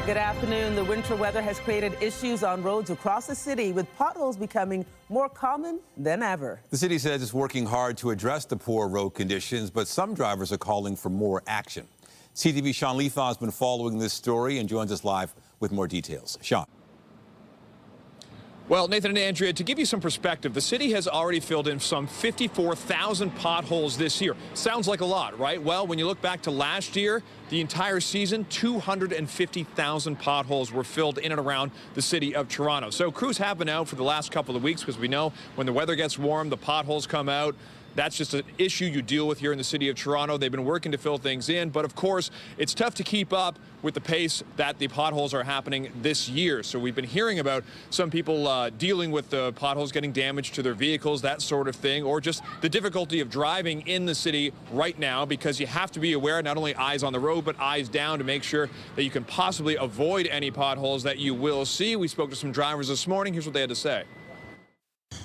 Good afternoon. The winter weather has created issues on roads across the city, with potholes becoming more common than ever. The city says it's working hard to address the poor road conditions, but some drivers are calling for more action. CTV Sean Leathong has been following this story and joins us live with more details. Sean. Well, Nathan and Andrea, to give you some perspective, the city has already filled in some 54,000 potholes this year. Sounds like a lot, right? Well, when you look back to last year, the entire season, 250,000 potholes were filled in and around the city of Toronto. So crews have been out for the last couple of weeks because we know when the weather gets warm, the potholes come out. That's just an issue you deal with here in the city of Toronto. They've been working to fill things in, but of course, it's tough to keep up with the pace that the potholes are happening this year. So we've been hearing about some people dealing with the potholes, getting damage to their vehicles, that sort of thing, or just the difficulty of driving in the city right now, because you have to be aware, not only eyes on the road, but eyes down to make sure that you can possibly avoid any potholes that you will see. We spoke to some drivers this morning. Here's what they had to say.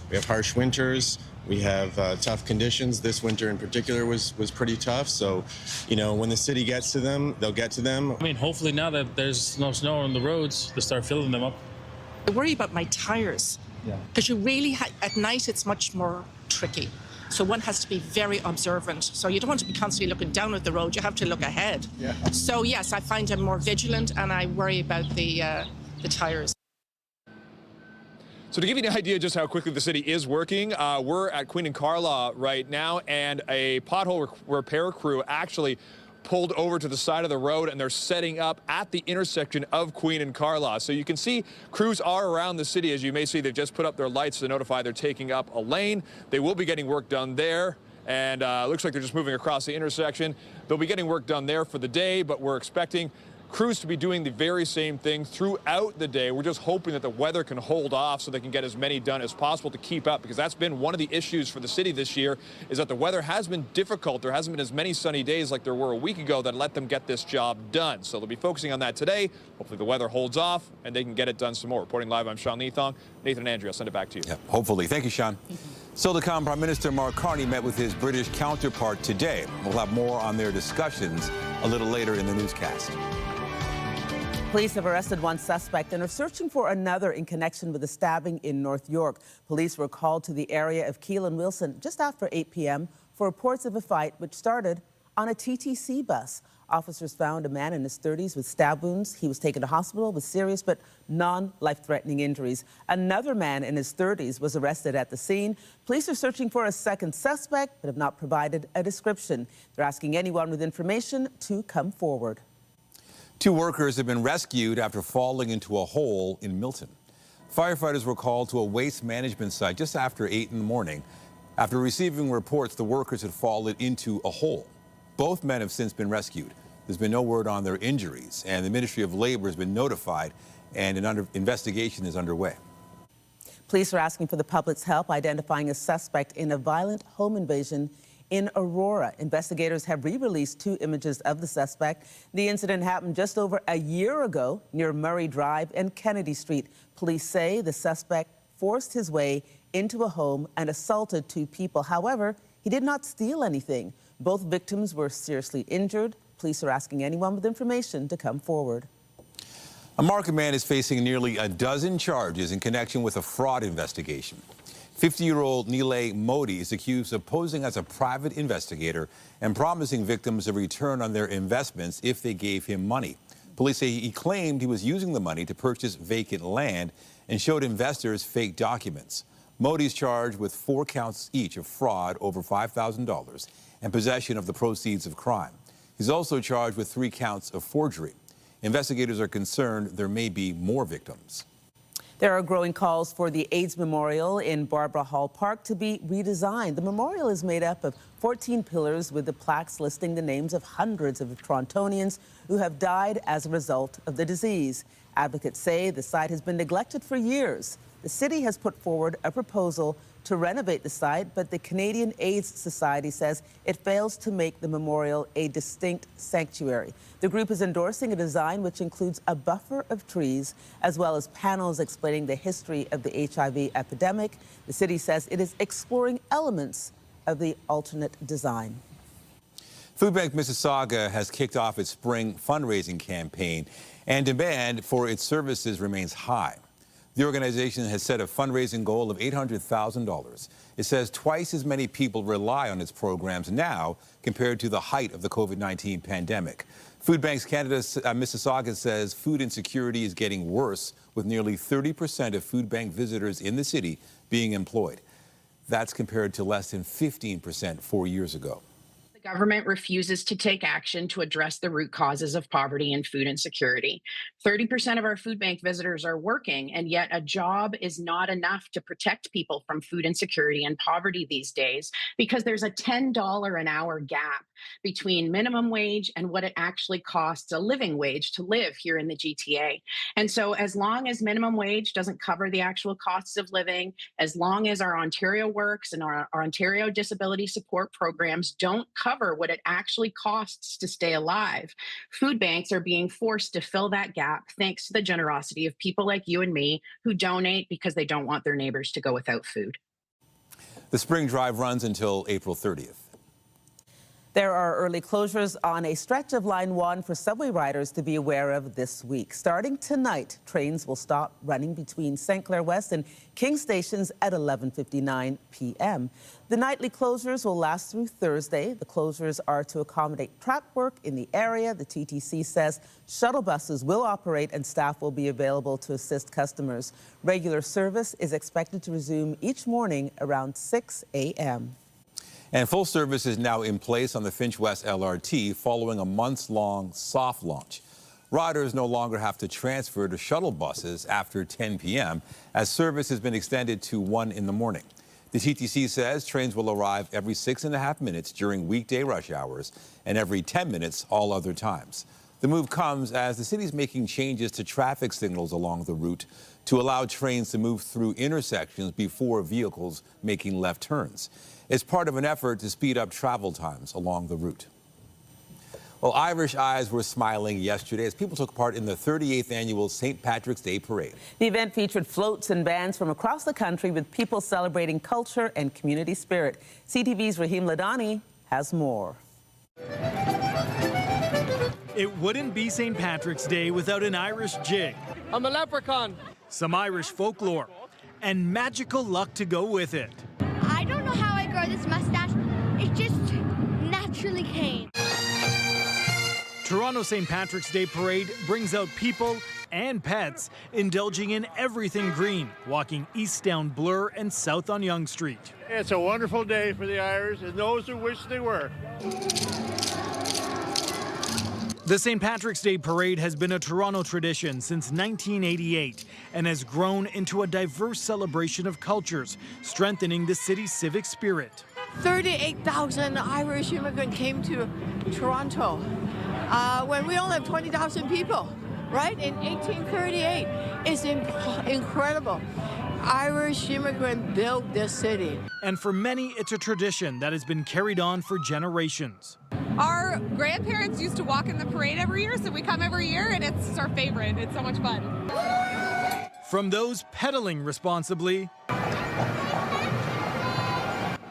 We have harsh winters. We have tough conditions. This winter in particular was pretty tough. So, you know, when the city gets to them, they'll get to them. I mean, hopefully now that there's no snow on the roads, they start filling them up. I worry about my tires. Yeah. Because you really, at night, it's much more tricky. So one has to be very observant. So you don't want to be constantly looking down at the road. You have to look ahead. Yeah. So yes, I find I'm more vigilant, and I worry about the tires. So to give you an idea just how quickly the city is working, we're at Queen and Carlaw right now, and a pothole repair crew actually pulled over to the side of the road, and they're setting up at the intersection of Queen and Carlaw. So you can see crews are around the city. As you may see, they've just put up their lights to notify they're taking up a lane. They will be getting work done there. And looks like they're just moving across the intersection. They'll be getting work done there for the day, but we're expecting crews to be doing the very same thing throughout the day. We're just hoping that the weather can hold off so they can get as many done as possible to keep up, because that's been one of the issues for the city this year, is that the weather has been difficult. There hasn't been as many sunny days like there were a week ago that let them get this job done. So they'll be focusing on that today. Hopefully the weather holds off and they can get it done some more. Reporting live, I'm Sean Leathong. Nathan and Andrea, I'll send it back to you. Yeah, hopefully. Thank you, Sean. So to come, Prime Minister Carney met with his British counterpart today. We'll have more on their discussions a little later in the newscast. Police have arrested one suspect and are searching for another in connection with a stabbing in North York. Police were called to the area of Keele and Wilson just after 8 p.m. for reports of a fight which started on a TTC bus. Officers found a man in his 30s with stab wounds. He was taken to hospital with serious but non-life-threatening injuries. Another man in his 30s was arrested at the scene. Police are searching for a second suspect but have not provided a description. They're asking anyone with information to come forward. 2 workers have been rescued after falling into a hole in Milton. Firefighters were called to a waste management site just after 8 in the morning. After receiving reports, the workers had fallen into a hole. Both men have since been rescued. There's been no word on their injuries, and the Ministry of Labour has been notified, and an investigation is underway. Police are asking for the public's help identifying a suspect in a violent home invasion in Aurora. Investigators have re-released 2 images of the suspect. The incident happened just over a year ago near Murray Drive and Kennedy Street. Police say the suspect forced his way into a home and assaulted 2 people. However, he did not steal anything. Both victims were seriously injured. Police are asking anyone with information to come forward. A Markham man is facing nearly a dozen charges in connection with a fraud investigation. 50-year-old Nilay Modi is accused of posing as a private investigator and promising victims a return on their investments if they gave him money. Police say he claimed he was using the money to purchase vacant land and showed investors fake documents. Modi's charged with 4 counts each of fraud over $5,000 and possession of the proceeds of crime. He's also charged with 3 counts of forgery. Investigators are concerned there may be more victims. There are growing calls for the AIDS Memorial in Barbara Hall Park to be redesigned. The memorial is made up of 14 pillars with the plaques listing the names of hundreds of Torontonians who have died as a result of the disease. Advocates say the site has been neglected for years. The city has put forward a proposal to renovate the site, but the Canadian AIDS Society says it fails to make the memorial a distinct sanctuary. The group is endorsing a design which includes a buffer of trees, as well as panels explaining the history of the HIV epidemic. The city says it is exploring elements of the alternate design. Food Banks Mississauga has kicked off its spring fundraising campaign, and demand for its services remains high. The organization has set a fundraising goal of $800,000. It says twice as many people rely on its programs now compared to the height of the COVID-19 pandemic. Food Banks Canada Mississauga says food insecurity is getting worse, with nearly 30% of food bank visitors in the city being employed. That's compared to less than 15% 4 years ago. The government refuses to take action to address the root causes of poverty and food insecurity. 30% of our food bank visitors are working, and yet a job is not enough to protect people from food insecurity and poverty these days, because there's a $10 an hour gap between minimum wage and what it actually costs a living wage to live here in the GTA. And so as long as minimum wage doesn't cover the actual costs of living, as long as our Ontario Works and our Ontario Disability Support programs don't cover what it actually costs to stay alive, food banks are being forced to fill that gap thanks to the generosity of people like you and me who donate because they don't want their neighbors to go without food. The spring drive runs until April 30th. There are early closures on a stretch of Line 1 for subway riders to be aware of this week. Starting tonight, trains will stop running between St. Clair West and King stations at 11:59 p.m. The nightly closures will last through Thursday. The closures are to accommodate track work in the area. The TTC says shuttle buses will operate and staff will be available to assist customers. Regular service is expected to resume each morning around 6 a.m. And full service is now in place on the Finch West LRT following a months-long soft launch. Riders no longer have to transfer to shuttle buses after 10 p.m. as service has been extended to 1 in the morning. The TTC says trains will arrive every 6.5 minutes during weekday rush hours and every 10 minutes all other times. The move comes as the city is making changes to traffic signals along the route to allow trains to move through intersections before vehicles making left turns. It's part of an effort to speed up travel times along the route. Well, Irish eyes were smiling yesterday as people took part in the 38th annual St. Patrick's Day Parade. The event featured floats and bands from across the country with people celebrating culture and community spirit. CTV's Raheem Ladani has more. It wouldn't be St. Patrick's Day without an Irish jig. I'm a leprechaun. Some Irish folklore and magical luck to go with it. I don't know how I grow this mustache. It just naturally came. Toronto St. Patrick's Day Parade brings out people and pets indulging in everything green, walking east down Bloor and south on Yonge Street. It's a wonderful day for the Irish and those who wish they were. The St. Patrick's Day Parade has been a Toronto tradition since 1988 and has grown into a diverse celebration of cultures, strengthening the city's civic spirit. 38,000 Irish immigrants came to Toronto when we only have 20,000 people, right? In 1838. It's incredible. Irish immigrants built this city. And for many, it's a tradition that has been carried on for generations. Our grandparents used to walk in the parade every year, so we come every year, and it's our favorite. It's so much fun. From those pedaling responsibly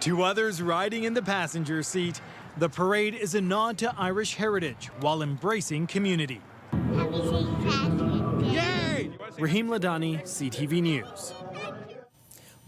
to others riding in the passenger seat, the parade is a nod to Irish heritage while embracing community. Yay! Raheem Ladani, CTV News.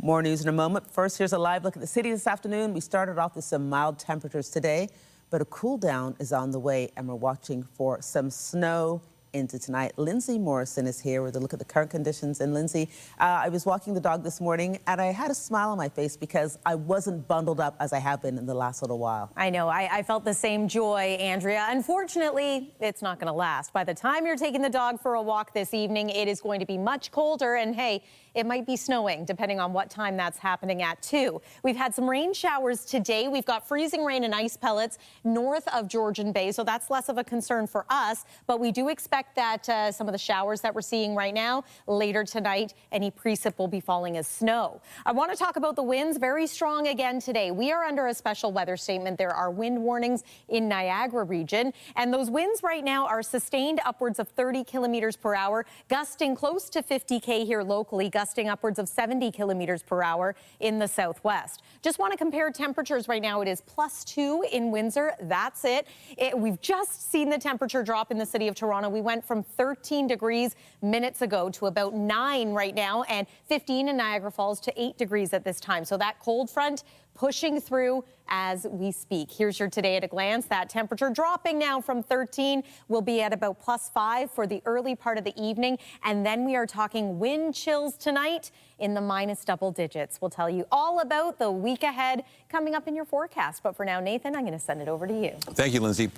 More news in a moment. First, here's a live look at the city this afternoon. We started off with some mild temperatures today, but a cool down is on the way, and we're watching for some snow into tonight. Lindsay Morrison is here with a look at the current conditions. And Lindsay, I was walking the dog this morning and I had a smile on my face because I wasn't bundled up as I have been in the last little while. I know, I felt the same joy, Andrea. Unfortunately, it's not going to last. By the time you're taking the dog for a walk this evening, it is going to be much colder, and hey, it might be snowing depending on what time that's happening at too. We've had some rain showers today. We've got freezing rain and ice pellets north of Georgian Bay, so that's less of a concern for us, but we do expect expect that some of the showers that we're seeing right now, later tonight, any precip will be falling as snow. I want to talk about the winds, very strong again today. We are under a special weather statement. There are wind warnings in Niagara region, and those winds right now are sustained upwards of 30 kilometers per hour, gusting close to 50 here locally, gusting upwards of 70 kilometers per hour in the southwest. Just want to compare temperatures right now. It is +2 in Windsor. That's it. We've just seen the temperature drop in the city of Toronto. We went from 13 degrees minutes ago to about 9 right now, and 15 in Niagara Falls to 8 degrees at this time. So that cold front pushing through as we speak. Here's your today at a glance. That temperature dropping now from 13 will be at about +5 for the early part of the evening. And then we are talking wind chills tonight in the minus double digits. We'll tell you all about the week ahead coming up in your forecast. But for now, Nathan, I'm going to send it over to you. Thank you, Lindsay.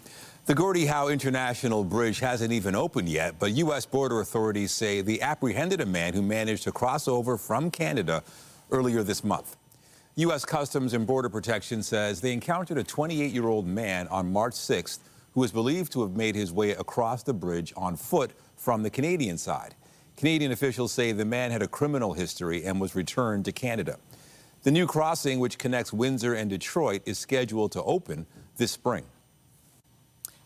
The Gordie Howe International Bridge hasn't even opened yet, but U.S. border authorities say they apprehended a man who managed to cross over from Canada earlier this month. U.S. Customs and Border Protection says they encountered a 28-year-old man on March 6th who is believed to have made his way across the bridge on foot from the Canadian side. Canadian officials say the man had a criminal history and was returned to Canada. The new crossing, which connects Windsor and Detroit, is scheduled to open this spring.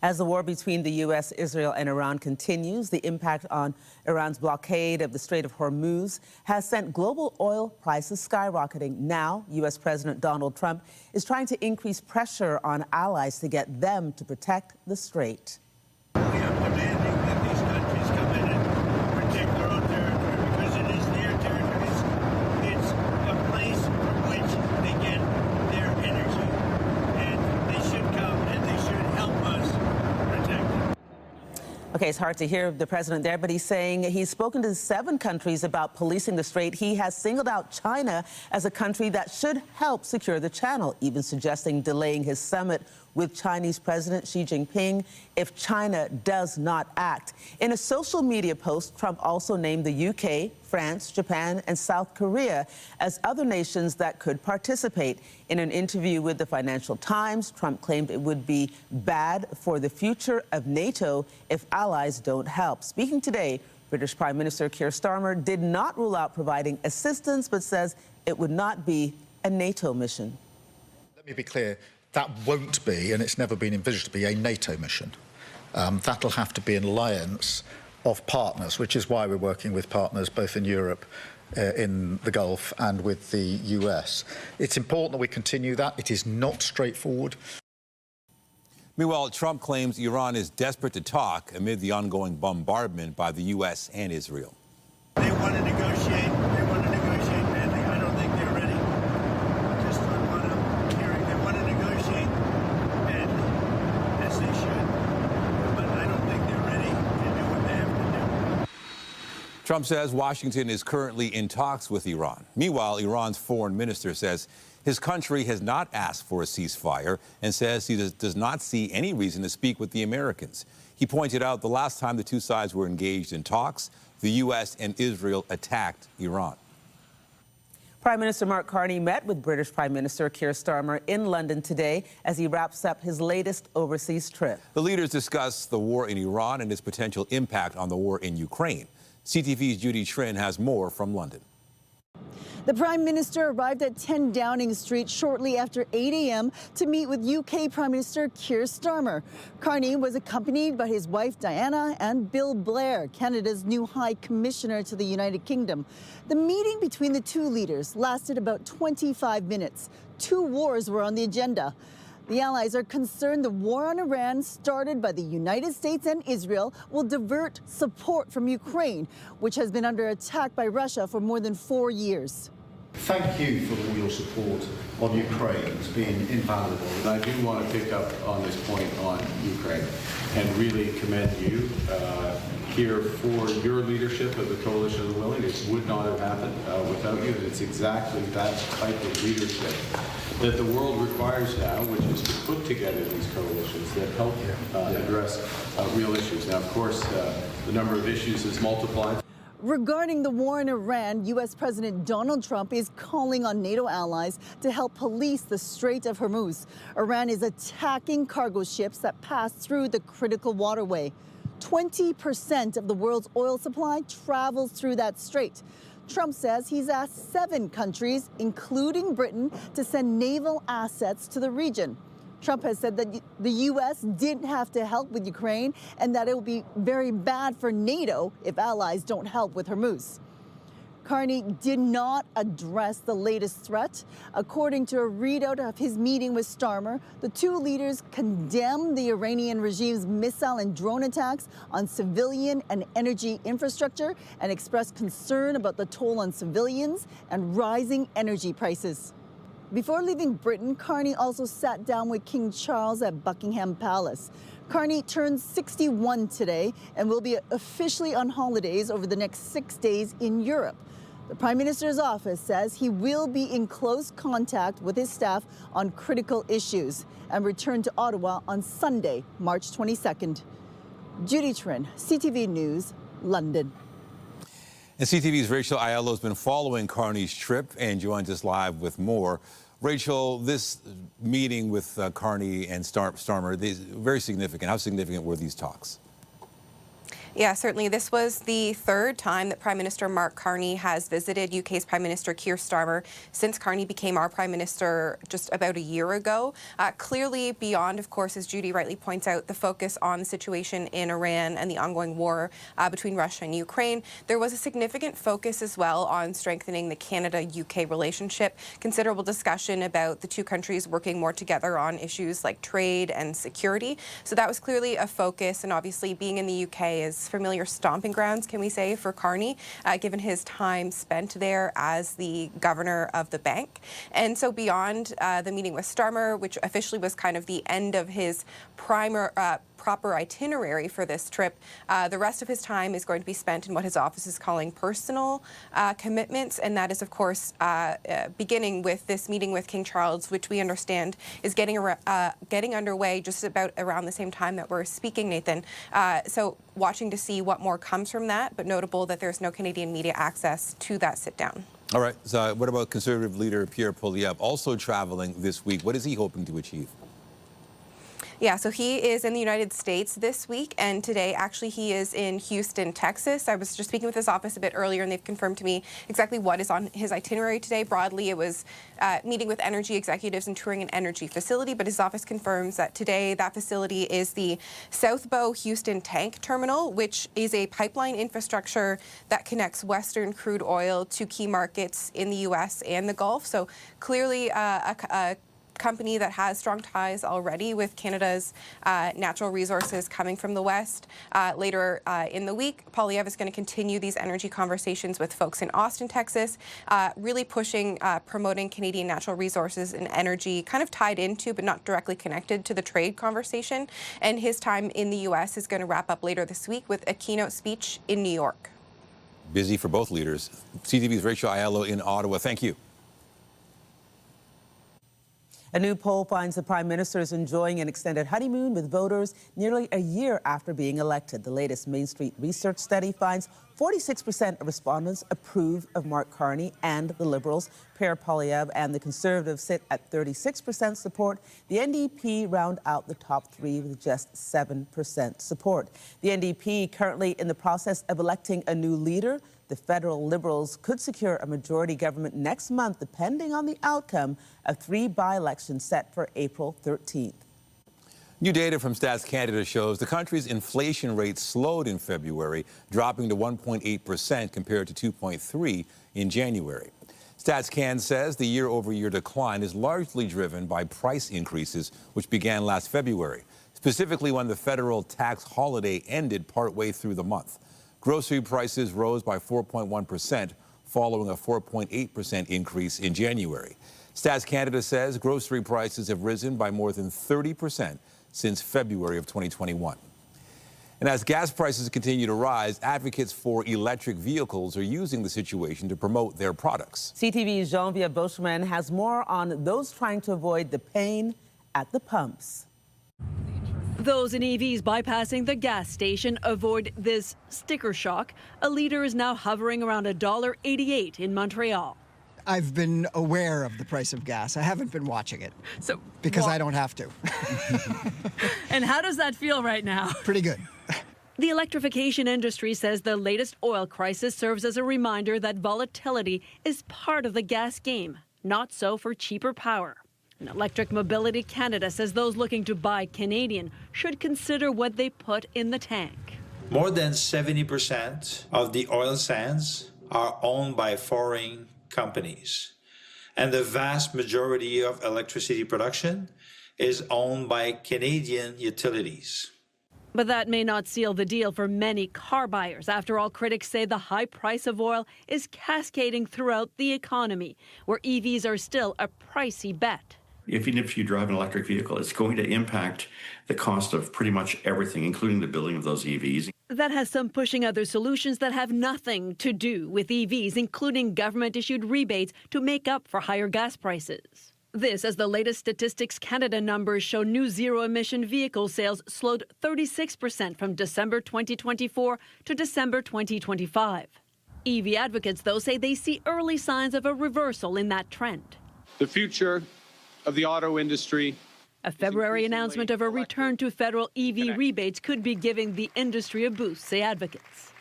As the war between the U.S., Israel, and Iran continues, the impact on Iran's blockade of the Strait of Hormuz has sent global oil prices skyrocketing. Now, U.S. President Donald Trump is trying to increase pressure on allies to get them to protect the strait. We are demanding that these countries come in and protect their own territory because it is their territory. It's a place from which they get their energy. And they should come and they should help us protect it. Okay, it's hard to hear the president there, but he's saying he's spoken to 7 countries about policing the strait. He has singled out China as a country that should help secure the channel, even suggesting delaying his summit with Chinese President Xi Jinping if China does not act. In a social media post, Trump also named the UK, France, Japan, and South Korea as other nations that could participate. In an interview with the Financial Times, Trump claimed it would be bad for the future of NATO if allies don't help. Speaking today, British Prime Minister Keir Starmer did not rule out providing assistance, but says it would not be a NATO mission. Let me be clear. That won't be, and it's never been envisaged to be, a NATO mission. That'll have to be an alliance of partners, which is why we're working with partners both in Europe, in the Gulf, and with the US. It's important that we continue that. It is not straightforward. Meanwhile, Trump claims Iran is desperate to talk amid the ongoing bombardment by the U.S. and Israel. They want to negotiate. They want to negotiate, man. I don't think they're ready. Just from what I'm hearing, they want to negotiate, and as they should. But I don't think they're ready to do what they have to do. Trump says Washington is currently in talks with Iran. Meanwhile, Iran's foreign minister says his country has not asked for a ceasefire and says he does not see any reason to speak with the Americans. He pointed out the last time the two sides were engaged in talks, the U.S. and Israel attacked Iran. Prime Minister Mark Carney met with British Prime Minister Keir Starmer in London today as he wraps up his latest overseas trip. The leaders discussed the war in Iran and its potential impact on the war in Ukraine. CTV's Judy Trin has more from London. The Prime Minister arrived at 10 Downing Street shortly after 8 a.m. to meet with UK Prime Minister Keir Starmer. Carney was accompanied by his wife Diana and Bill Blair, Canada's new High Commissioner to the United Kingdom. The meeting between the two leaders lasted about 25 minutes. 2 wars were on the agenda. The allies are concerned the war on Iran, started by the United States and Israel, will divert support from Ukraine, which has been under attack by Russia for more than 4 years. Thank you for all your support on Ukraine. It's been invaluable. And I do want to pick up on this point on Ukraine and really commend you here for your leadership of the Coalition of the Willing. It would not have happened without you. It's exactly that type of leadership that the world requires now, which is to put together these coalitions that help address real issues. Now, of course, the number of issues is multiplied. Regarding the war in Iran, U.S. President Donald Trump is calling on NATO allies to help police the Strait of Hormuz. Iran is attacking cargo ships that pass through the critical waterway. 20% of the world's oil supply travels through that strait. Trump says he's asked 7 countries, including Britain, to send naval assets to the region. Trump has said that the U.S. didn't have to help with Ukraine and that it will be very bad for NATO if allies don't help with Hormuz. Carney did not address the latest threat. According to a readout of his meeting with Starmer, the two leaders condemned the Iranian regime's missile and drone attacks on civilian and energy infrastructure and expressed concern about the toll on civilians and rising energy prices. Before leaving Britain, Carney also sat down with King Charles at Buckingham Palace. Carney turns 61 today and will be officially on holidays over the next 6 days in Europe. The Prime Minister's office says he will be in close contact with his staff on critical issues and return to Ottawa on Sunday, March 22nd. Judy Trin, CTV News, London. And CTV's Rachel Aiello has been following Carney's trip and joins us live with more. Rachel, this meeting with Carney and Starmer, very significant. How significant were these talks? Yeah, certainly. This was the 3rd time that Prime Minister Mark Carney has visited UK's Prime Minister Keir Starmer since Carney became our Prime Minister just about a year ago. Clearly beyond, of course, as Judy rightly points out, the focus on the situation in Iran and the ongoing war between Russia and Ukraine, there was a significant focus as well on strengthening the Canada-UK relationship. Considerable discussion about the two countries working more together on issues like trade and security. So that was clearly a focus, and obviously being in the UK is familiar stomping grounds, can we say, for Carney, given his time spent there as the governor of the bank. And so beyond the meeting with Starmer, which officially was kind of the end of his proper itinerary for this trip, the rest of his time is going to be spent in what his office is calling personal commitments, and that is, of course, beginning with this meeting with King Charles, which we understand is getting underway just about around the same time that we're speaking, Nathan. So watching to see what more comes from that, but notable that there's no Canadian media access to that sit-down. All right. So what about Conservative leader Pierre Poilievre, also traveling this week? What is he hoping to achieve? Yeah, so he is in the United States this week, and today, actually, he is in Houston, Texas. I was just speaking with his office a bit earlier, and they've confirmed to me exactly what is on his itinerary today. Broadly, it was meeting with energy executives and touring an energy facility, but his office confirms that today that facility is the South Bow Houston Tank Terminal, which is a pipeline infrastructure that connects Western crude oil to key markets in the U.S. and the Gulf. So clearly a company that has strong ties already with Canada's natural resources coming from the West. Later in the week, Poilievre is going to continue these energy conversations with folks in Austin, Texas, really pushing, promoting Canadian natural resources and energy, kind of tied into but not directly connected to the trade conversation. And his time in the U.S. is going to wrap up later this week with a keynote speech in New York. Busy for both leaders. CTV's Rachel Aiello in Ottawa. Thank you. A new poll finds the Prime Minister is enjoying an extended honeymoon with voters nearly a year after being elected. The latest Main Street research study finds 46% of respondents approve of Mark Carney and the Liberals. Pierre Poilievre and the Conservatives sit at 36% support. The NDP round out the top 3 with just 7% support. The NDP currently in the process of electing a new leader. The federal Liberals could secure a majority government next month, depending on the outcome of 3 by-elections set for April 13th. New data from Stats Canada shows the country's inflation rate slowed in February, dropping to 1.8% compared to 2.3% in January. Stats Can says the year-over-year decline is largely driven by price increases, which began last February, specifically when the federal tax holiday ended partway through the month. Grocery prices rose by 4.1%, following a 4.8% increase in January. Stats Canada says grocery prices have risen by more than 30% since February of 2021. And as gas prices continue to rise, advocates for electric vehicles are using the situation to promote their products. CTV's Jean-Pierre Beauchemin has more on those trying to avoid the pain at the pumps. Those in EVs bypassing the gas station avoid this sticker shock. A litre is now hovering around $1.88 in Montreal. I've been aware of the price of gas. I haven't been watching it. Because I don't have to. And how does that feel right now? Pretty good. The electrification industry says the latest oil crisis serves as a reminder that volatility is part of the gas game, not so for cheaper power. And Electric Mobility Canada says those looking to buy Canadian should consider what they put in the tank. More than 70% of the oil sands are owned by foreign companies, and the vast majority of electricity production is owned by Canadian utilities. But that may not seal the deal for many car buyers. After all, critics say the high price of oil is cascading throughout the economy, where EVs are still a pricey bet. Even if you drive an electric vehicle, it's going to impact the cost of pretty much everything, including the building of those EVs. That has some pushing other solutions that have nothing to do with EVs, including government-issued rebates to make up for higher gas prices. This as the latest Statistics Canada numbers show new zero-emission vehicle sales slowed 36% from December 2024 to December 2025. EV advocates, though, say they see early signs of a reversal in that trend. The future of the auto industry. A February announcement of a return to federal EV rebates could be giving the industry a boost, say advocates.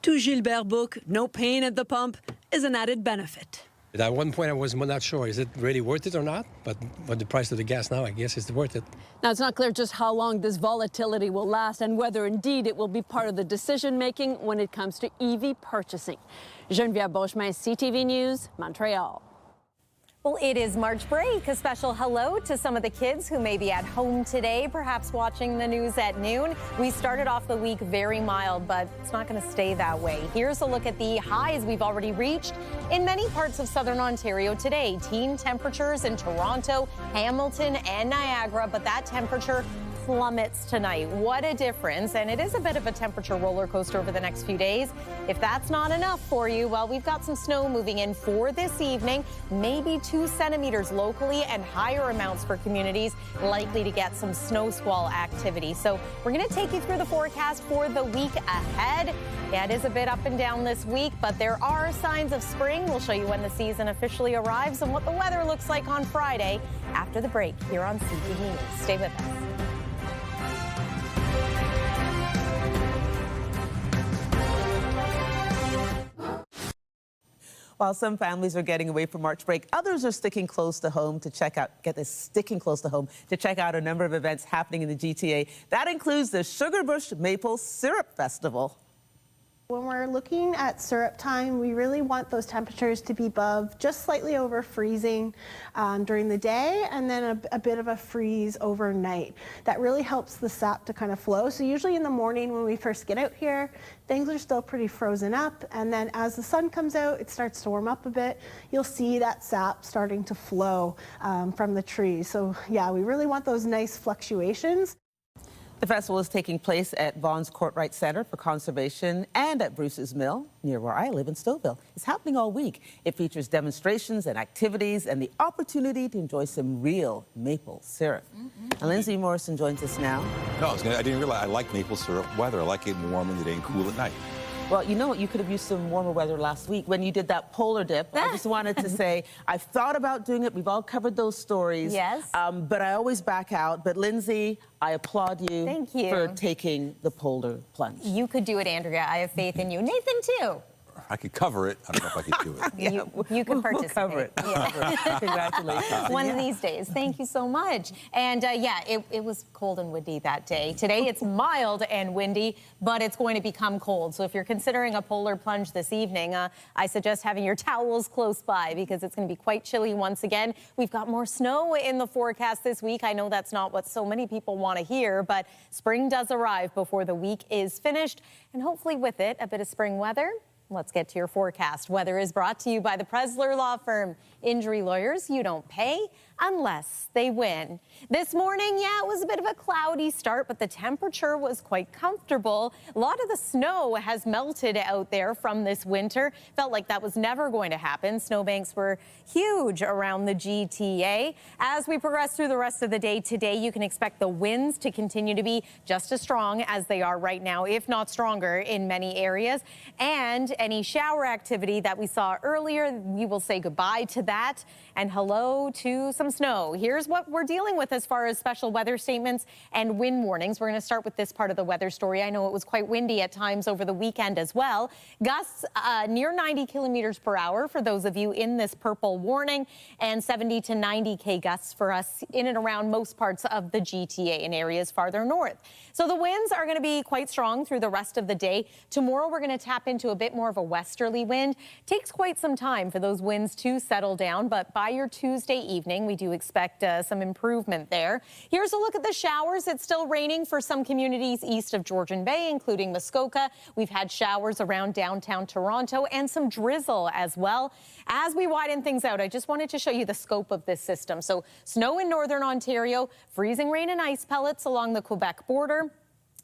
To Gilbert Book, no pain at the pump is an added benefit. At one point, I was not sure, is it really worth it or not? But the price of the gas now, I guess, is worth it. Now, it's not clear just how long this volatility will last and whether indeed it will be part of the decision-making when it comes to EV purchasing. Geneviève Beauchemin, CTV News, Montreal. Well, it is March break. A special hello to some of the kids who may be at home today, perhaps watching the news at noon. We started off the week very mild, but it's not going to stay that way. Here's a look at the highs we've already reached in many parts of southern Ontario today. Teen temperatures in Toronto, Hamilton, and Niagara, but that temperature plummets tonight. What a difference. And it is a bit of a temperature roller coaster over the next few days. If that's not enough for you, well, we've got some snow moving in for this evening, maybe 2 centimeters locally and higher amounts for communities likely to get some snow squall activity. So we're going to take you through the forecast for the week ahead. Yeah, it is a bit up and down this week, but there are signs of spring. We'll show you when the season officially arrives and what the weather looks like on Friday after the break here on CTV News. Stay with us. While some families are getting away for March break, others are sticking close to home to check out, to check out a number of events happening in the GTA. That includes the Sugarbush Maple Syrup Festival. When we're looking at syrup time, we really want those temperatures to be above, just slightly over freezing during the day, and then a bit of a freeze overnight. That really helps the sap to kind of flow. So usually in the morning when we first get out here, things are still pretty frozen up, and then as the sun comes out, it starts to warm up a bit. You'll see that sap starting to flow from the trees. So yeah, we really want those nice fluctuations. The festival is taking place at Vaughan's Courtright Centre for Conservation and at Bruce's Mill, near where I live in Stouffville. It's happening all week. It features demonstrations and activities and the opportunity to enjoy some real maple syrup. And Lindsay Morrison joins us now. No, I didn't realize I like maple syrup weather. I like it warm in the day and cool at night. Well, you know what? You could have used some warmer weather last week when you did that polar dip. I just wanted to say, I've thought about doing it. We've all covered those stories. Yes. But I always back out. But Lindsay, I applaud you, Thank you for taking the polar plunge. You could do it, Andrea. I have faith in you. Nathan, too. I could cover it. I don't know if I could do it. You can participate. We'll cover it. Yeah. Congratulations. One of these days. Thank you so much. And yeah, it was cold and windy that day. Today it's mild and windy, but it's going to become cold. So if you're considering a polar plunge this evening, I suggest having your towels close by because it's going to be quite chilly once again. We've got more snow in the forecast this week. I know that's not what so many people want to hear, but spring does arrive before the week is finished. And hopefully with it, a bit of spring weather. Let's get to your forecast. Weather is brought to you by the Presler Law Firm. Injury lawyers, you don't pay unless they win. This morning, yeah, it was a bit of a cloudy start, but the temperature was quite comfortable. A lot of the snow has melted out there from this winter. Felt like that was never going to happen. Snowbanks were huge around the GTA. As we progress through the rest of the day today, you can expect the winds to continue to be just as strong as they are right now, if not stronger in many areas. And any shower activity that we saw earlier, we will say goodbye to that and hello to some some snow. Here's what we're dealing with as far as special weather statements and wind warnings. We're going to start with this part of the weather story. I know it was quite windy at times over the weekend as well. Gusts near 90 kilometers per hour for those of you in this purple warning, and 70 to 90 gusts for us in and around most parts of the GTA in areas farther north. So the winds are going to be quite strong through the rest of the day. Tomorrow we're going to tap into a bit more of a westerly wind. Takes quite some time for those winds to settle down, but by your Tuesday evening, we do expect some improvement there. Here's a look at the showers. It's still raining for some communities east of Georgian Bay, including Muskoka. We've had showers around downtown Toronto and some drizzle as well. As we widen things out, I just wanted to show you the scope of this system. So snow in northern Ontario, freezing rain and ice pellets along the Quebec border,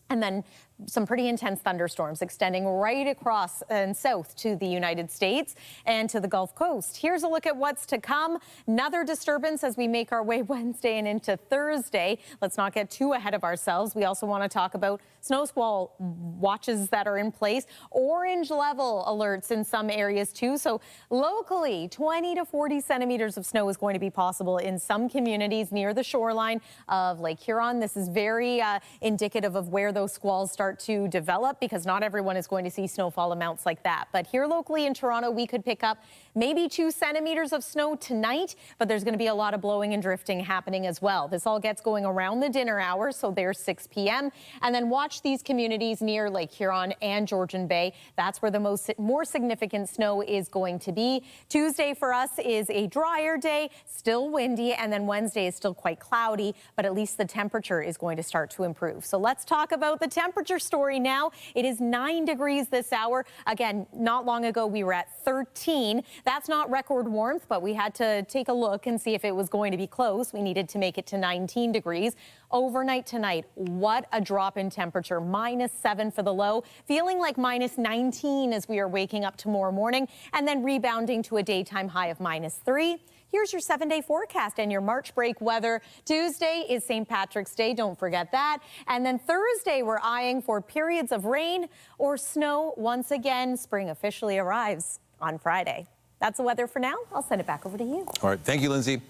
and then some pretty intense thunderstorms extending right across and south to the United States and to the Gulf Coast. Here's a look at what's to come. Another disturbance as we make our way Wednesday and into Thursday. Let's not get too ahead of ourselves. We also want to talk about snow squall watches that are in place, orange level alerts in some areas too. So locally, 20 to 40 centimeters of snow is going to be possible in some communities near the shoreline of Lake Huron. This is very indicative of where those squalls start to develop, because not everyone is going to see snowfall amounts like that. But here locally in Toronto, we could pick up maybe 2 centimeters of snow tonight, but there's going to be a lot of blowing and drifting happening as well. This all gets going around the dinner hour, so there's 6 p.m. And then watch these communities near Lake Huron and Georgian Bay. That's where the more significant snow is going to be. Tuesday for us is a drier day, still windy, and then Wednesday is still quite cloudy, but at least the temperature is going to start to improve. So let's talk about the temperature story now. It is 9 degrees this hour. Again, not long ago we were at 13. That's not record warmth, but we had to take a look and see if it was going to be close. We needed to make it to 19 degrees. Overnight tonight, what a drop in temperature. -7 for the low, feeling like -19 as we are waking up tomorrow morning, and then rebounding to a daytime high of -3. Here's your 7-day forecast and your March break weather. Tuesday is St. Patrick's Day, don't forget that. And then Thursday, we're eyeing for periods of rain or snow. Once again, spring officially arrives on Friday. That's the weather for now. I'll send it back over to you. All right, thank you, Lindsay.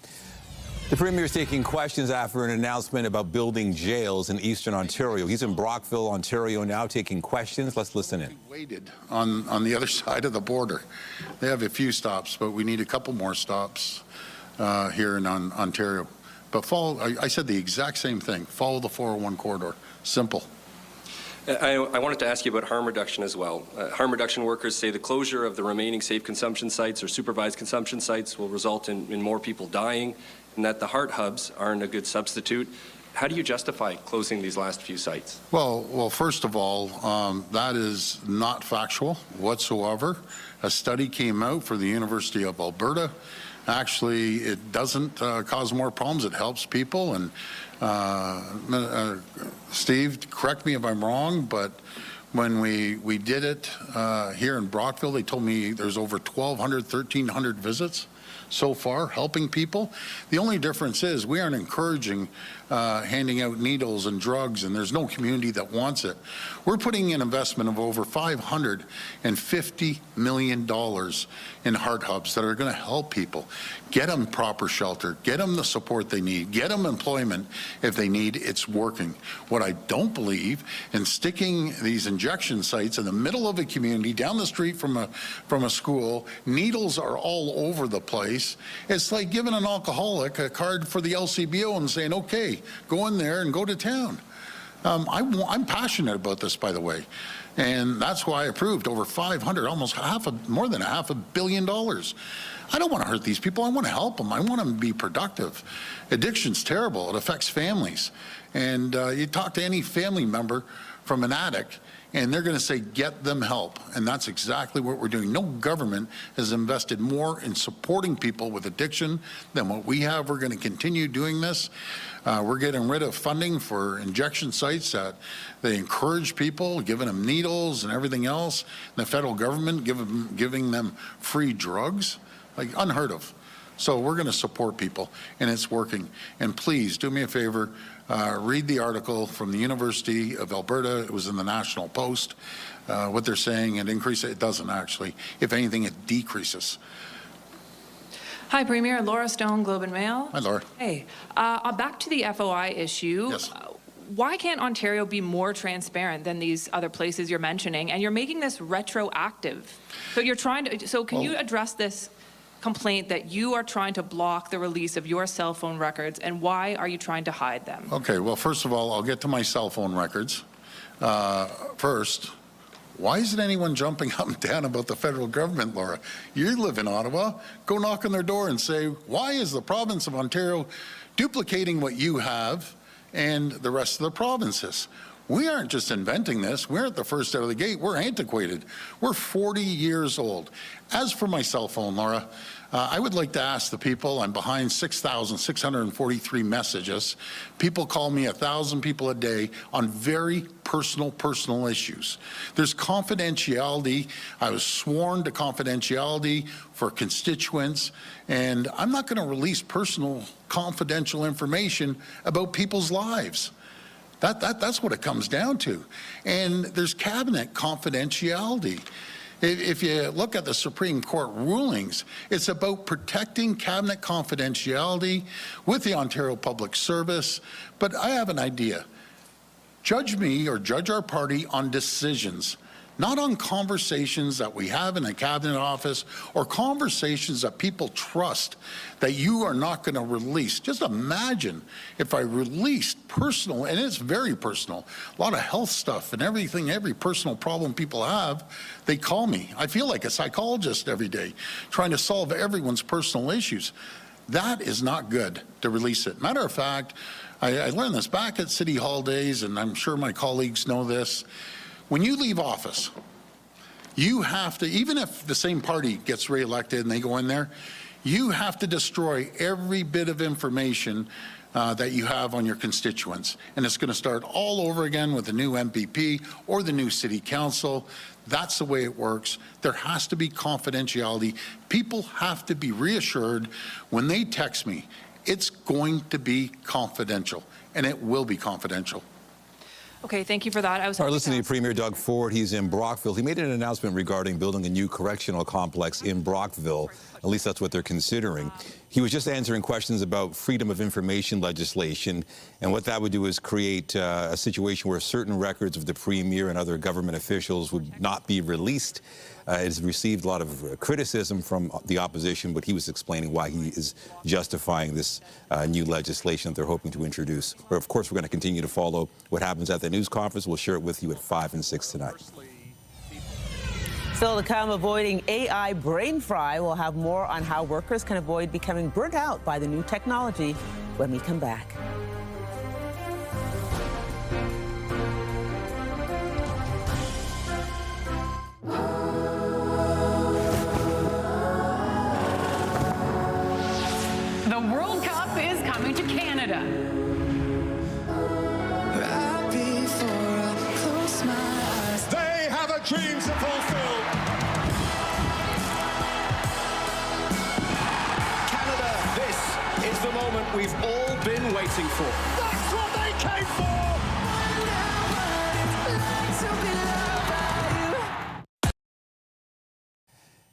The Premier is taking questions after an announcement about building jails in Eastern Ontario. He's in Brockville, Ontario now, taking questions. Let's listen in. Waited on the other side of the border. They have a few stops, but we need a couple more stops here in Ontario. But I said the exact same thing. Follow the 401 corridor. Simple. I wanted to ask you about harm reduction as well. Harm reduction workers say the closure of the remaining safe consumption sites or supervised consumption sites will result in more people dying, and that the heart hubs aren't a good substitute. How do you justify closing these last few sites? Well, first of all, that is not factual whatsoever. A study came out for the University of Alberta. Actually, it doesn't cause more problems. It helps people. And Steve, correct me if I'm wrong, but when we did it here in Brockville, they told me there's over 1,200, 1,300 visits so far helping people. The only difference is we aren't encouraging handing out needles and drugs, and there's no community that wants it. We're putting an investment of over $550 million in heart hubs that are going to help people, get them proper shelter, get them the support they need, get them employment if they need. It's working. What I don't believe in sticking these injection sites in the middle of a community, down the street from a school, needles are all over the place. It's like giving an alcoholic a card for the LCBO and saying, okay, go in there and go to town. I'm passionate about this, by the way, and that's why I approved over 500, almost more than $500 million. I don't want to hurt these people. I want to help them. I want them to be productive. Addiction's terrible. It affects families, and you talk to any family member from an addict, and they're going to say, get them help. And that's exactly what we're doing. No government has invested more in supporting people with addiction than what we have. We're going to continue doing this. We're getting rid of funding for injection sites that they encourage people, giving them needles and everything else. And the federal government giving them free drugs, like unheard of. So we're going to support people, and it's working. And please do me a favor, read the article from the University of Alberta. It was in the National Post. What they're saying, it increases. It doesn't actually. If anything, it decreases. Hi, Premier. Laura Stone, Globe and Mail. Hi, Laura. Hey. Back to the FOI issue. Yes. Why can't Ontario be more transparent than these other places you're mentioning? And you're making this retroactive. So you're trying to. So can you address this complaint that you are trying to block the release of your cell phone records, and why are you trying to hide them? Okay. Well, first of all, I'll get to my cell phone records. First, why isn't anyone jumping up and down about the federal government, Laura? You live in Ottawa. Go knock on their door and say, why is the province of Ontario duplicating what you have and the rest of the provinces? We aren't just inventing this. We're at the first out of the gate. We're antiquated. We're 40 years old. As for my cell phone, Laura, I would like to ask the people, I'm behind 6,643 messages. People call me 1,000 people a day on very personal issues. There's confidentiality. I was sworn to confidentiality for constituents, and I'm not going to release personal confidential information about people's lives. That's what it comes down to. And there's cabinet confidentiality. If you look at the Supreme Court rulings, it's about protecting cabinet confidentiality with the Ontario Public Service. But I have an idea. Judge me or judge our party on decisions, not on conversations that we have in a cabinet office or conversations that people trust that you are not going to release. Just imagine if I released personal, and it's very personal, a lot of health stuff and everything, every personal problem people have, they call me. I feel like a psychologist every day trying to solve everyone's personal issues. That is not good to release it. Matter of fact, I learned this back at City Hall days, and I'm sure my colleagues know this. When you leave office, you have to, even if the same party gets reelected and they go in there, you have to destroy every bit of information that you have on your constituents. And it's going to start all over again with the new MPP or the new city council. That's the way it works. There has to be confidentiality. People have to be reassured when they text me, it's going to be confidential, and it will be confidential. Okay, thank you for that. I was listening to Premier Doug Ford. He's in Brockville. He made an announcement regarding building a new correctional complex in Brockville. At least that's what they're considering. He was just answering questions about freedom of information legislation, and what that would do is create a situation where certain records of the Premier and other government officials would not be released. It has received a lot of criticism from the opposition, but he was explaining why he is justifying this new legislation that they're hoping to introduce. But of course, we're going to continue to follow what happens at the news conference. We'll share it with you at 5 and 6 tonight. Still to come, avoiding AI brain fry. We'll have more on how workers can avoid becoming burnt out by the new technology when we come back. The World Cup is coming to Canada. Right before I close my eyes, they have a dream to fulfill. Canada, this is the moment we've all been waiting for. That's what they came for.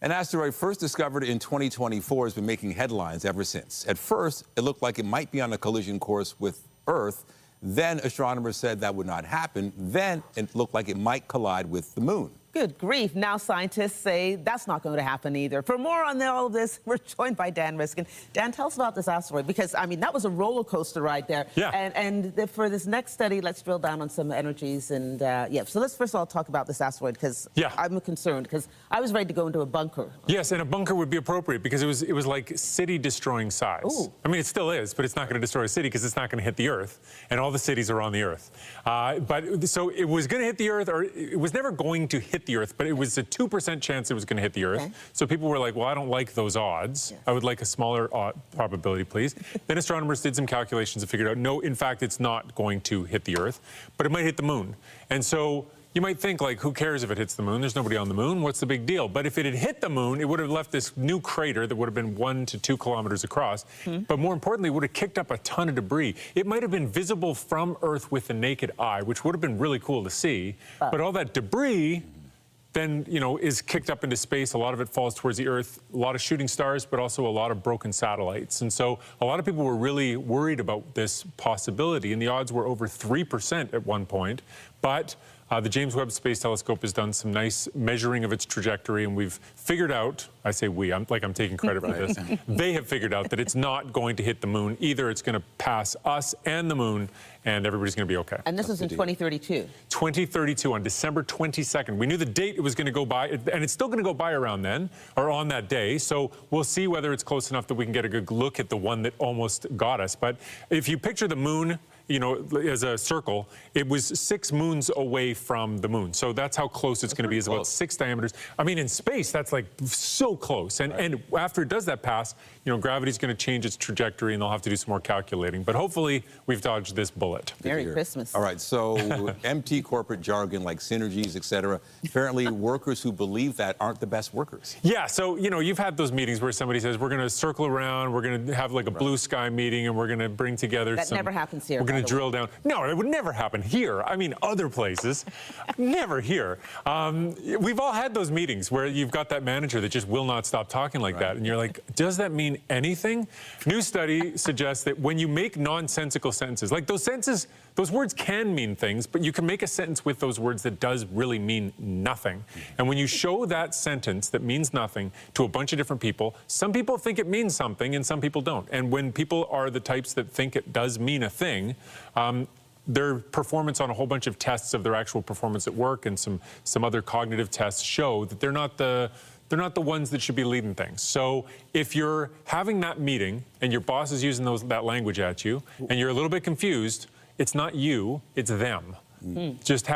An asteroid first discovered in 2024 has been making headlines ever since. At first, it looked like it might be on a collision course with Earth. Then astronomers said that would not happen. Then it looked like it might collide with the moon. Good grief. Now scientists say that's not going to happen either. For more on all of this, we're joined by Dan Riskin. Dan, tell us about this asteroid, because, I mean, that was a roller coaster ride there. Yeah. And for this next study, let's drill down on some energies. And, yeah, so let's first of all talk about this asteroid, because I'm concerned, because I was ready to go into a bunker. Yes, and a bunker would be appropriate, because it was like city-destroying size. Ooh. I mean, it still is, but it's not going to destroy a city, because it's not going to hit the Earth, and all the cities are on the Earth. So it was going to hit the Earth, or it was never going to hit the Earth, but it was a 2% chance it was going to hit the Earth. Okay. So people were like, well, I don't like those odds. Yes. I would like a smaller probability, please. Then astronomers did some calculations and figured out, no, in fact, it's not going to hit the Earth, but it might hit the moon. And so you might think, like, who cares if it hits the moon? There's nobody on the moon. What's the big deal? But if it had hit the moon, it would have left this new crater that would have been 1 to 2 kilometers across. But more importantly, it would have kicked up a ton of debris. It might have been visible from Earth with the naked eye, which would have been really cool to see. But all that debris then, you know, is kicked up into space. A lot of it falls towards the Earth, a lot of shooting stars, but also a lot of broken satellites. And so a lot of people were really worried about this possibility, and the odds were over 3% at one point. But the James Webb Space Telescope has done some nice measuring of its trajectory, and we've figured out, I say we, I'm taking credit for this, they have figured out that it's not going to hit the moon. Either it's going to pass us and the moon, and everybody's going to be okay. And this is in 2032. 2032, on December 22nd. We knew the date it was going to go by, and it's still going to go by around then, or on that day. So we'll see whether it's close enough that we can get a good look at the one that almost got us. But if you picture the moon, you know, as a circle, it was 6 moons away from the moon. So that's how close it's going to be, is about 6 diameters. I mean, in space, that's like so close. And after it does that pass, you know, gravity's going to change its trajectory, and they'll have to do some more calculating. But hopefully, we've dodged this bullet. Merry Christmas. All right, so empty corporate jargon like synergies, et cetera. Apparently, workers who believe that aren't the best workers. Yeah, so, you know, you've had those meetings where somebody says, we're going to circle around, we're going to have like a blue sky meeting, and we're going to bring together That never happens here. We're going to drill down. No, it would never happen here. I mean, other places. Never here. We've all had those meetings where you've got that manager that just will not stop talking like that. And you're like, does that mean anything? New study suggests that when you make nonsensical sentences, like those sentences, those words can mean things, but you can make a sentence with those words that does really mean nothing. And when you show that sentence that means nothing to a bunch of different people, some people think it means something and some people don't. And when people are the types that think it does mean a thing, their performance on a whole bunch of tests of their actual performance at work and some other cognitive tests show that they're not the ones that should be leading things. So if you're having that meeting and your boss is using that language at you and you're a little bit confused, it's not you, it's them. Just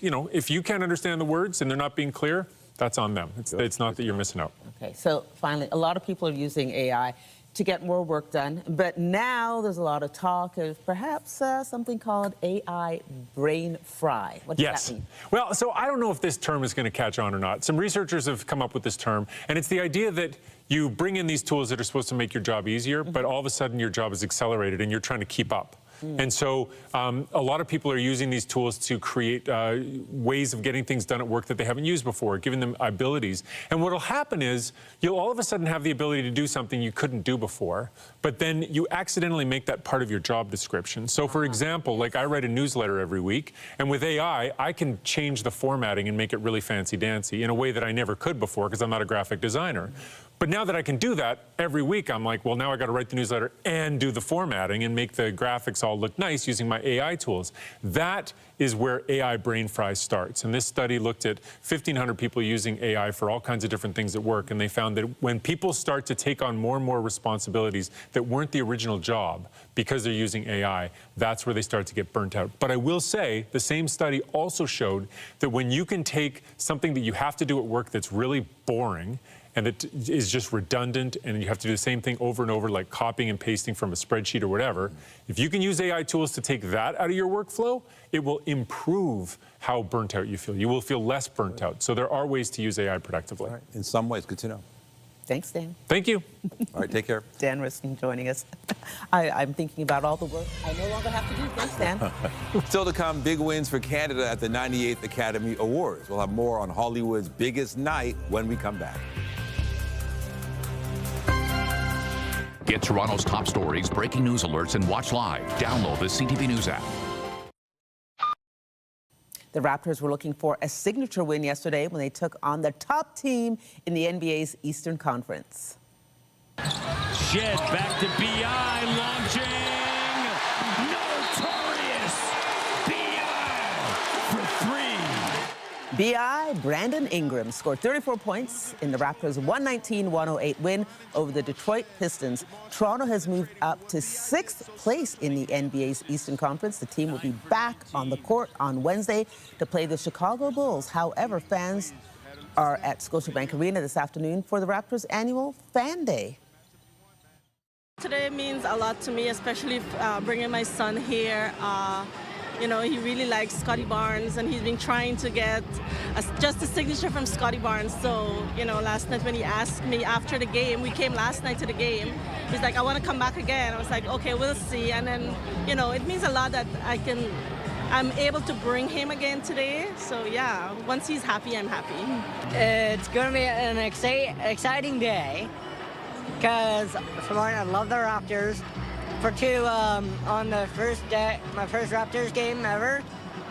you know, if you can't understand the words and they're not being clear, that's on them. It's not that you're missing out. Okay, so finally, a lot of people are using AI to get more work done, but now there's a lot of talk of perhaps something called AI brain fry. What does that mean? Well, so I don't know if this term is going to catch on or not. Some researchers have come up with this term, and it's the idea that you bring in these tools that are supposed to make your job easier, but all of a sudden your job is accelerated and you're trying to keep up. And so a lot of people are using these tools to create ways of getting things done at work that they haven't used before, giving them abilities. And what will happen is you'll all of a sudden have the ability to do something you couldn't do before, but then you accidentally make that part of your job description. So for example, like I write a newsletter every week, and with AI, I can change the formatting and make it really fancy-dancy in a way that I never could before because I'm not a graphic designer. But now that I can do that every week, I'm like, well, now I got to write the newsletter and do the formatting and make the graphics all look nice using my AI tools. That is where AI brain fry starts. And this study looked at 1,500 people using AI for all kinds of different things at work. And they found that when people start to take on more and more responsibilities that weren't the original job because they're using AI, that's where they start to get burnt out. But I will say the same study also showed that when you can take something that you have to do at work that's really boring and it is just redundant, and you have to do the same thing over and over, like copying and pasting from a spreadsheet or whatever. If you can use AI tools to take that out of your workflow, it will improve how burnt out you feel. You will feel less burnt out. So there are ways to use AI productively. In some ways, good to know. Thanks, Dan. Thank you. All right, take care. Dan Riskin joining us. I'm thinking about all the work I no longer have to do. Thanks, Dan. Still to come, big wins for Canada at the 98th Academy Awards. We'll have more on Hollywood's biggest night when we come back. Get Toronto's top stories, breaking news alerts, and watch live. Download the CTV News app. The Raptors were looking for a signature win yesterday when they took on the top team in the NBA's Eastern Conference. Shed back to B.I. launching. Notorious B.I. for three. B.I. Brandon Ingram scored 34 points in the Raptors' 119-108 win over the Detroit Pistons. Toronto has moved up to 6th place in the NBA's Eastern Conference. The team will be back on the court on Wednesday to play the Chicago Bulls. However, fans are at Scotiabank Arena this afternoon for the Raptors' annual Fan Day. Today means a lot to me, especially bringing my son here. You know, he really likes Scotty Barnes, and he's been trying to get just a signature from Scotty Barnes. So, you know, last night when he asked me after the game, we came last night to the game, he's like, I want to come back again. I was like, okay, we'll see. And then, you know, it means a lot that I can I'm able to bring him again today. So yeah, once he's happy, I'm happy. It's going to be an exciting day because for one, I love the Raptors. For two, on the first day, my first Raptors game ever,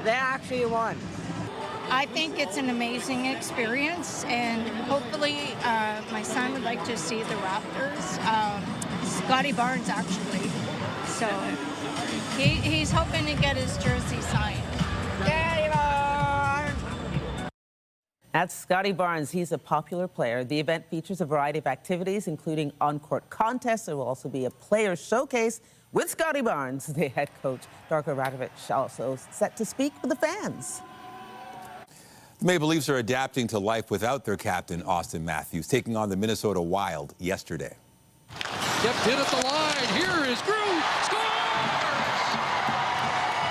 they actually won. I think it's an amazing experience, and hopefully my son would like to see the Raptors. Scotty Barnes, actually. So he's hoping to get his jersey signed. Scotty Barnes! That's Scotty Barnes. He's a popular player. The event features a variety of activities, including on-court contests. There will also be a player showcase with Scotty Barnes. The head coach, Darko Radovic, also set to speak with the fans. The Maple Leafs are adapting to life without their captain, Austin Matthews, taking on the Minnesota Wild yesterday. Stepped in at the line. Here is Grew. Scores!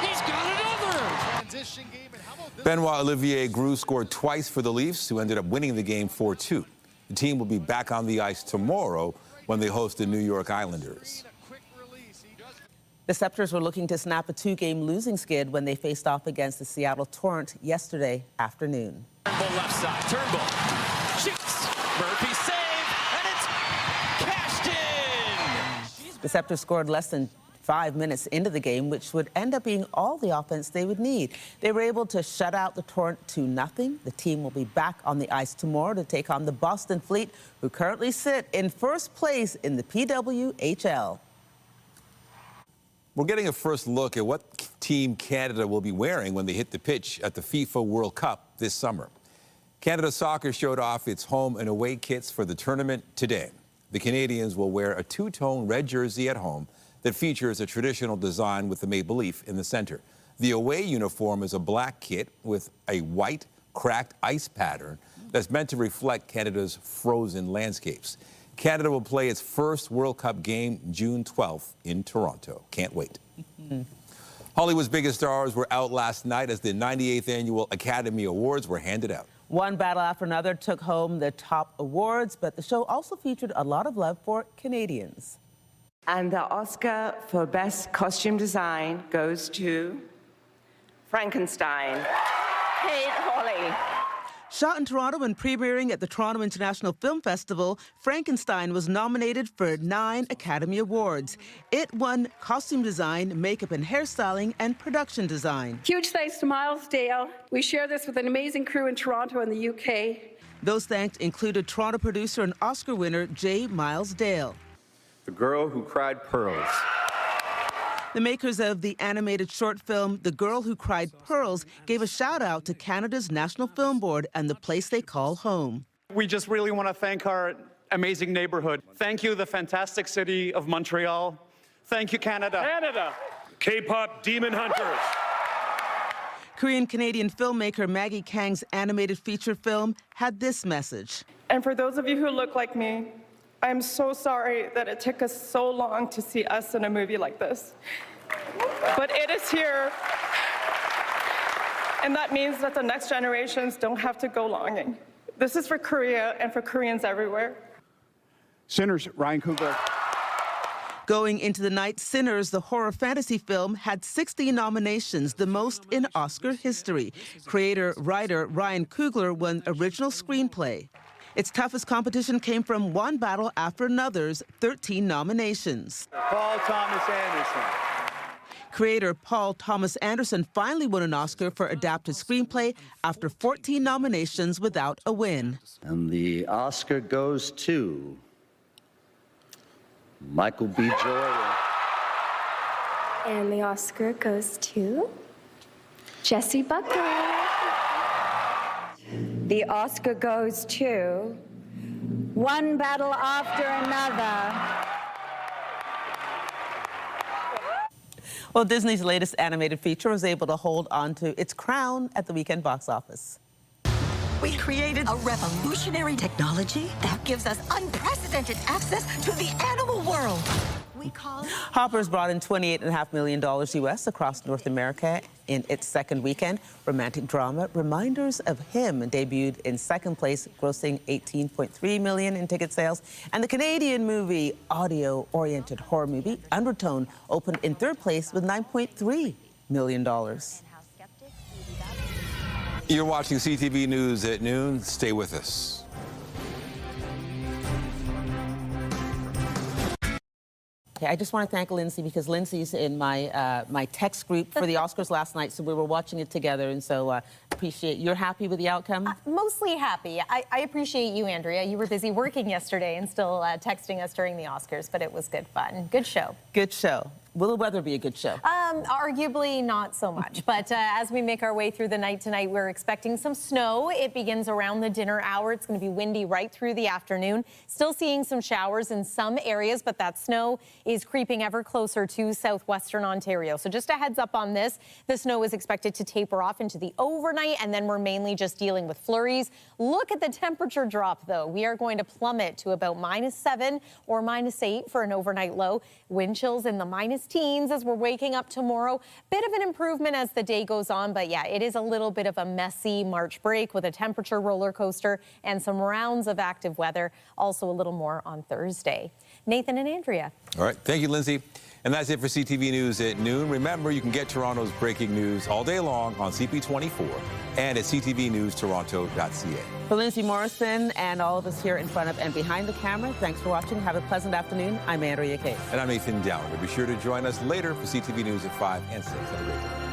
He's got another. Transition game. And how about this? Benoit Olivier Grew scored twice for the Leafs, who ended up winning the game 4-2. The team will be back on the ice tomorrow when they host the New York Islanders. The Raptors were looking to snap a two-game losing skid when they faced off against the Seattle Torrent yesterday afternoon. Turnbull left side. Turnbull shoots. Murphy save, and it's cashed in. The Raptors scored less than 5 minutes into the game, which would end up being all the offense they would need. They were able to shut out the Torrent 2-0. The team will be back on the ice tomorrow to take on the Boston Fleet, who currently sit in first place in the PWHL. We're getting a first look at what team Canada will be wearing when they hit the pitch at the FIFA World Cup this summer. Canada Soccer showed off its home and away kits for the tournament today. The Canadians will wear a two-tone red jersey at home that features a traditional design with the maple leaf in the center. The away uniform is a black kit with a white cracked ice pattern that's meant to reflect Canada's frozen landscapes. Canada will play its first World Cup game June 12th in Toronto. Can't wait. Hollywood's biggest stars were out last night as the 98th Annual Academy Awards were handed out. One battle after another took home the top awards, but the show also featured a lot of love for Canadians. And the Oscar for Best Costume Design goes to Frankenstein. Kate Hawley. Shot in Toronto and premiering at the Toronto International Film Festival, Frankenstein was nominated for 9 Academy Awards. It won costume design, makeup and hairstyling, and production design. Huge thanks to Miles Dale. We share this with an amazing crew in Toronto and the UK. Those thanks included Toronto producer and Oscar winner J. Miles Dale. The Girl Who Cried Pearls. The makers of the animated short film The Girl Who Cried Pearls gave a shout out to Canada's National Film Board and the place they call home. We just really want to thank our amazing neighborhood. Thank you, the fantastic city of Montreal. Thank you, Canada. Canada. K-pop Demon Hunters. Korean-Canadian filmmaker Maggie Kang's animated feature film had this message. And for those of you who look like me, I'm so sorry that it took us so long to see us in a movie like this. But it is here, and that means that the next generations don't have to go longing. This is for Korea and for Koreans everywhere. Sinners, Ryan Coogler. Going into the night, Sinners, the horror fantasy film, had 60 nominations, the most in Oscar history. Creator-writer Ryan Coogler won Original Screenplay. Its toughest competition came from one battle after another's 13 nominations. Paul Thomas Anderson. Creator Paul Thomas Anderson finally won an Oscar for adapted screenplay after 14 nominations without a win. And the Oscar goes to Michael B. Jordan. And the Oscar goes to Jessie Buckley. The Oscar goes to One Battle After Another. Well, Disney's latest animated feature was able to hold on to its crown at the weekend box office. We created a revolutionary technology that gives us unprecedented access to the animal world. We call it... Hoppers brought in $28.5 million U.S. across North America in its second weekend. Romantic drama Reminders of Him debuted in second place, grossing $18.3 million in ticket sales. And the Canadian movie, audio-oriented horror movie, Undertone, opened in third place with $9.3 million. You're watching CTV News at noon. Stay with us. Okay, I just want to thank Lindsay because Lindsay's in my my text group for the Oscars last night, so we were watching it together, and so appreciate. You're happy with the outcome? Mostly happy. I appreciate you, Andrea. You were busy working yesterday and still texting us during the Oscars, but it was good fun. Good show. Good show. Will the weather be a good show? Arguably not so much, but as we make our way through the night tonight, we're expecting some snow. It begins around the dinner hour. It's going to be windy right through the afternoon. Still seeing some showers in some areas, but that snow is creeping ever closer to southwestern Ontario. So just a heads up on this. The snow is expected to taper off into the overnight, and then we're mainly just dealing with flurries. Look at the temperature drop, though. We are going to plummet to about -7 or -8 for an overnight low. Wind chills in the -teens as we're waking up tomorrow. Bit of an improvement as the day goes on, but yeah, it is a little bit of a messy March break with a temperature roller coaster and some rounds of active weather. Also a little more on Thursday. Nathan and Andrea. All right. Thank you, Lindsay. And that's it for CTV News at noon. Remember, you can get Toronto's breaking news all day long on CP24 and at ctvnewstoronto.ca. For Lindsay Morrison and all of us here in front of and behind the camera, thanks for watching. Have a pleasant afternoon. I'm Andrea Case. And I'm Nathan Downer. Be sure to join us later for CTV News at 5 and 6. Have a great day.